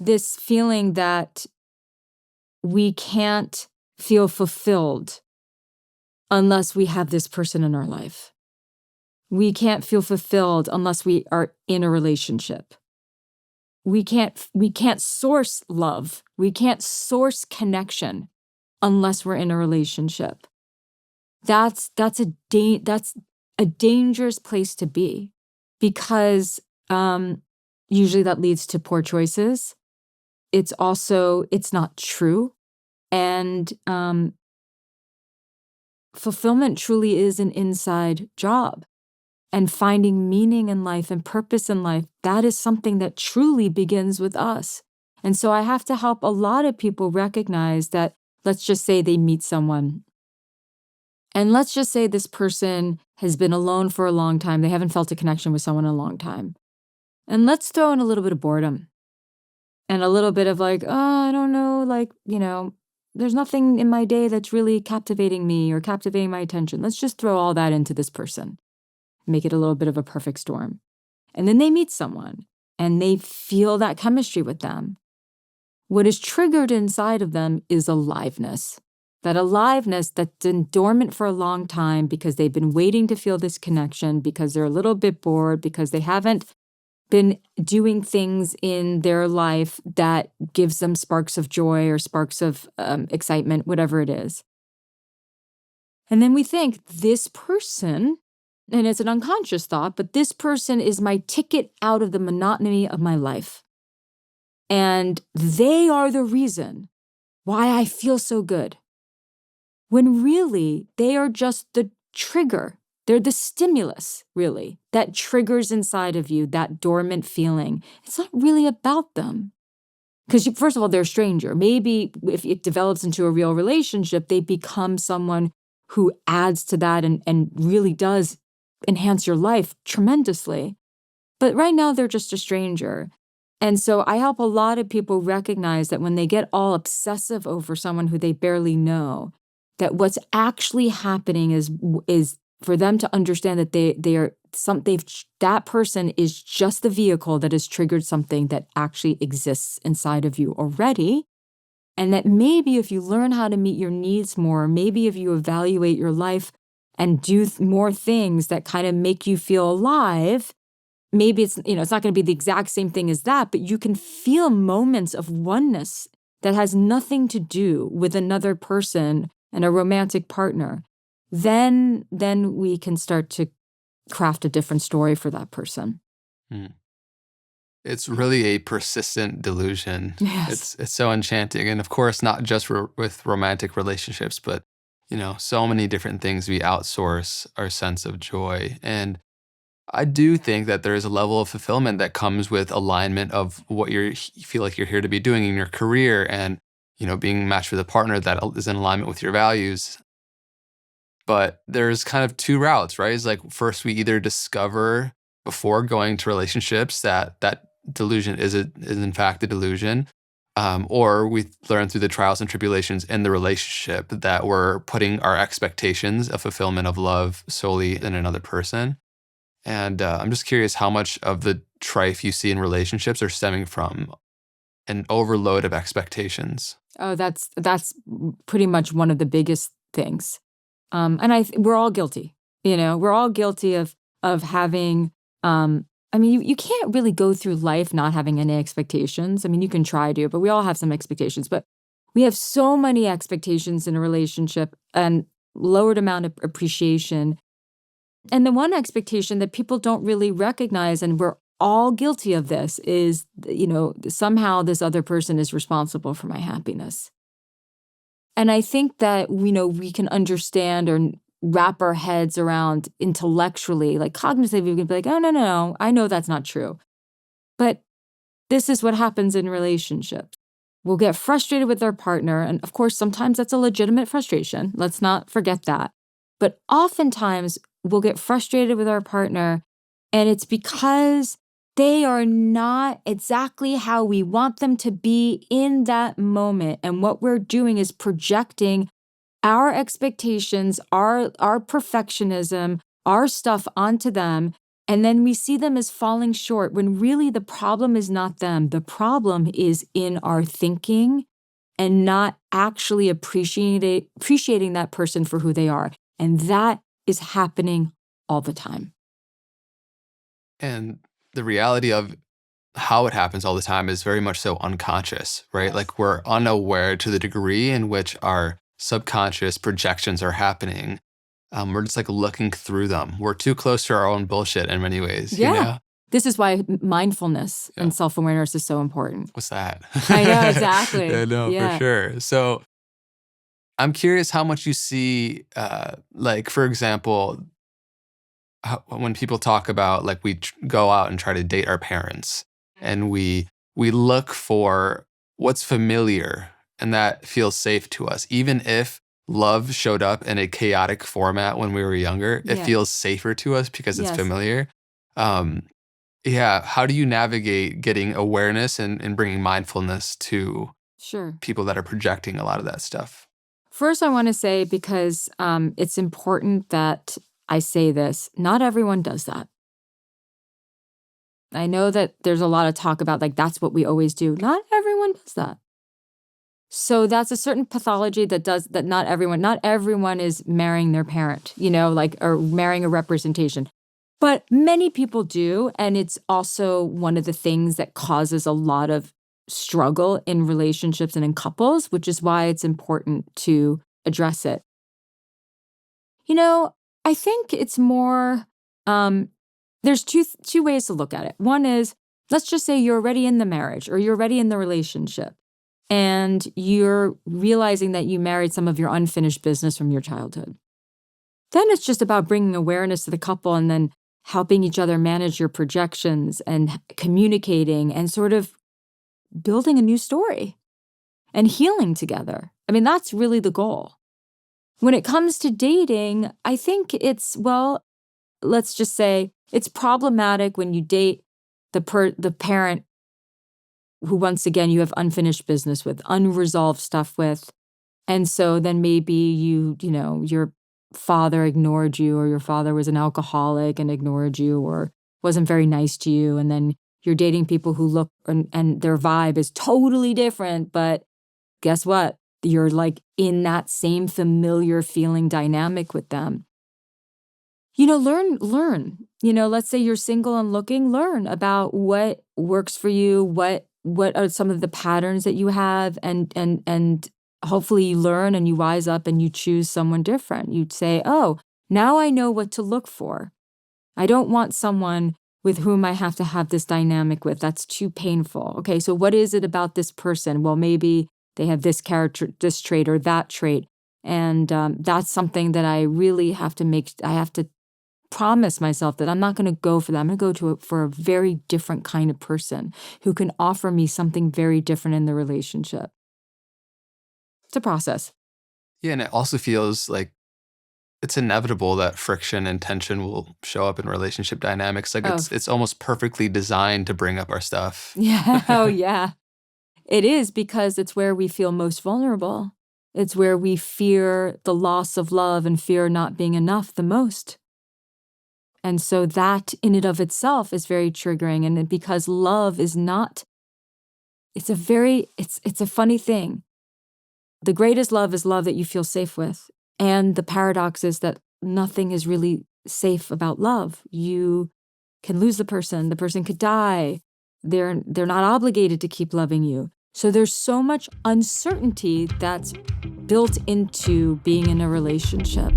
this feeling that we can't feel fulfilled unless we have this person in our life. We can't feel fulfilled unless we are in a relationship. We can't source love. We can't source connection unless we're in a relationship. That's a dangerous place to be, because usually that leads to poor choices. It's not true. And fulfillment truly is an inside job. And finding meaning in life and purpose in life, that is something that truly begins with us. And so I have to help a lot of people recognize that, let's just say they meet someone. And let's just say this person has been alone for a long time. They haven't felt a connection with someone in a long time. And let's throw in a little bit of boredom and a little bit of like, oh, I don't know, like, there's nothing in my day that's really captivating me or captivating my attention. Let's just throw all that into this person. Make it a little bit of a perfect storm. And then they meet someone and they feel that chemistry with them. What is triggered inside of them is aliveness. That aliveness that's been dormant for a long time because they've been waiting to feel this connection, because they're a little bit bored, because they haven't been doing things in their life that gives them sparks of joy or sparks of excitement, whatever it is. And then we think, this person, and it's an unconscious thought, but this person is my ticket out of the monotony of my life. And they are the reason why I feel so good. When really, they are just the trigger. They're the stimulus, really, that triggers inside of you that dormant feeling. It's not really about them. Because first of all, they're a stranger. Maybe if it develops into a real relationship, they become someone who adds to that and really does enhance your life tremendously. But right now, they're just a stranger. And so I help a lot of people recognize that when they get all obsessive over someone who they barely know, that what's actually happening is for them to understand that that person is just the vehicle that has triggered something that actually exists inside of you already. And that maybe if you learn how to meet your needs more, maybe if you evaluate your life and do more things that kind of make you feel alive, maybe it's not going to be the exact same thing as that, but you can feel moments of oneness that has nothing to do with another person and a romantic partner. Then we can start to craft a different story for that person. It's really a persistent delusion. Yes. It's so enchanting. And of course, not just with romantic relationships, but, so many different things we outsource our sense of joy. And I do think that there is a level of fulfillment that comes with alignment of what you feel like you're here to be doing in your career and, being matched with a partner that is in alignment with your values. But there's kind of two routes, right? It's like, first, we either discover before going to relationships that delusion is in fact a delusion, or we learn through the trials and tribulations in the relationship that we're putting our expectations of fulfillment of love solely in another person. And I'm just curious how much of the strife you see in relationships are stemming from an overload of expectations. Oh, that's pretty much one of the biggest things. And we're all guilty. We're all guilty of having. You can't really go through life not having any expectations. You can try to, but we all have some expectations. But we have so many expectations in a relationship and lowered amount of appreciation. And the one expectation that people don't really recognize, and we're all guilty of this, is, somehow this other person is responsible for my happiness. And I think that, we can understand or wrap our heads around intellectually, like cognitively, we can be like, oh, no, I know that's not true. But this is what happens in relationships. We'll get frustrated with our partner. And of course, sometimes that's a legitimate frustration. Let's not forget that. But oftentimes we'll get frustrated with our partner, and it's because they are not exactly how we want them to be in that moment. And what we're doing is projecting our expectations, our perfectionism, our stuff onto them. And then we see them as falling short when really the problem is not them. The problem is in our thinking and not actually appreciating that person for who they are. And that is happening all the time. And the reality of how it happens all the time is very much so unconscious, right? Yes. Like we're unaware to the degree in which our subconscious projections are happening. We're just like looking through them. We're too close to our own bullshit in many ways, you Yeah. know? This is why mindfulness Yeah. and self-awareness is so important. What's that? I know, exactly. Yeah, no, for Yeah. sure. So I'm curious how much you see, like, for example, when people talk about like we go out and try to date our parents and we look for what's familiar and that feels safe to us, even if love showed up in a chaotic format when we were younger, it Yeah. feels safer to us because it's Yes. familiar. um yeah, how do you navigate getting awareness and bringing mindfulness to Sure. people that are projecting a lot of that stuff? First, I want to say, because it's important that I say this, not everyone does that. I know that there's a lot of talk about like, that's what we always do. Not everyone does that. So that's a certain pathology that not everyone is marrying their parent, like, or marrying a representation. But many people do. And it's also one of the things that causes a lot of struggle in relationships and in couples, which is why it's important to address it. I think it's more, there's two ways to look at it. One is, let's just say you're already in the marriage or you're already in the relationship and you're realizing that you married some of your unfinished business from your childhood. Then it's just about bringing awareness to the couple and then helping each other manage your projections and communicating and sort of building a new story and healing together. I mean, that's really the goal. When it comes to dating, I think it's, well, let's just say it's problematic when you date the parent who, once again, you have unfinished business with, unresolved stuff with. And so then maybe your father ignored you, or your father was an alcoholic and ignored you, or wasn't very nice to you. And then you're dating people who look and their vibe is totally different. But guess what? You're like in that same familiar feeling dynamic with them. Learn. Let's say you're single and looking, learn about what works for you, what are some of the patterns that you have, and hopefully you learn and you wise up and you choose someone different. You'd say, oh, now I know what to look for. I don't want someone with whom I have to have this dynamic with. That's too painful. Okay, so what is it about this person? Well, maybe they have this character, this trait or that trait. And that's something that I really have to promise myself that I'm not going to go for that. I'm going to go for a very different kind of person who can offer me something very different in the relationship. It's a process. Yeah, and it also feels like it's inevitable that friction and tension will show up in relationship dynamics. Like Oh. it's almost perfectly designed to bring up our stuff. Yeah. Oh, yeah. It is, because it's where we feel most vulnerable. It's where we fear the loss of love and fear not being enough the most. And so that in and of itself is very triggering. And because love is not, it's a funny thing. The greatest love is love that you feel safe with. And the paradox is that nothing is really safe about love. You can lose the person could die. They're not obligated to keep loving you. So there's so much uncertainty that's built into being in a relationship.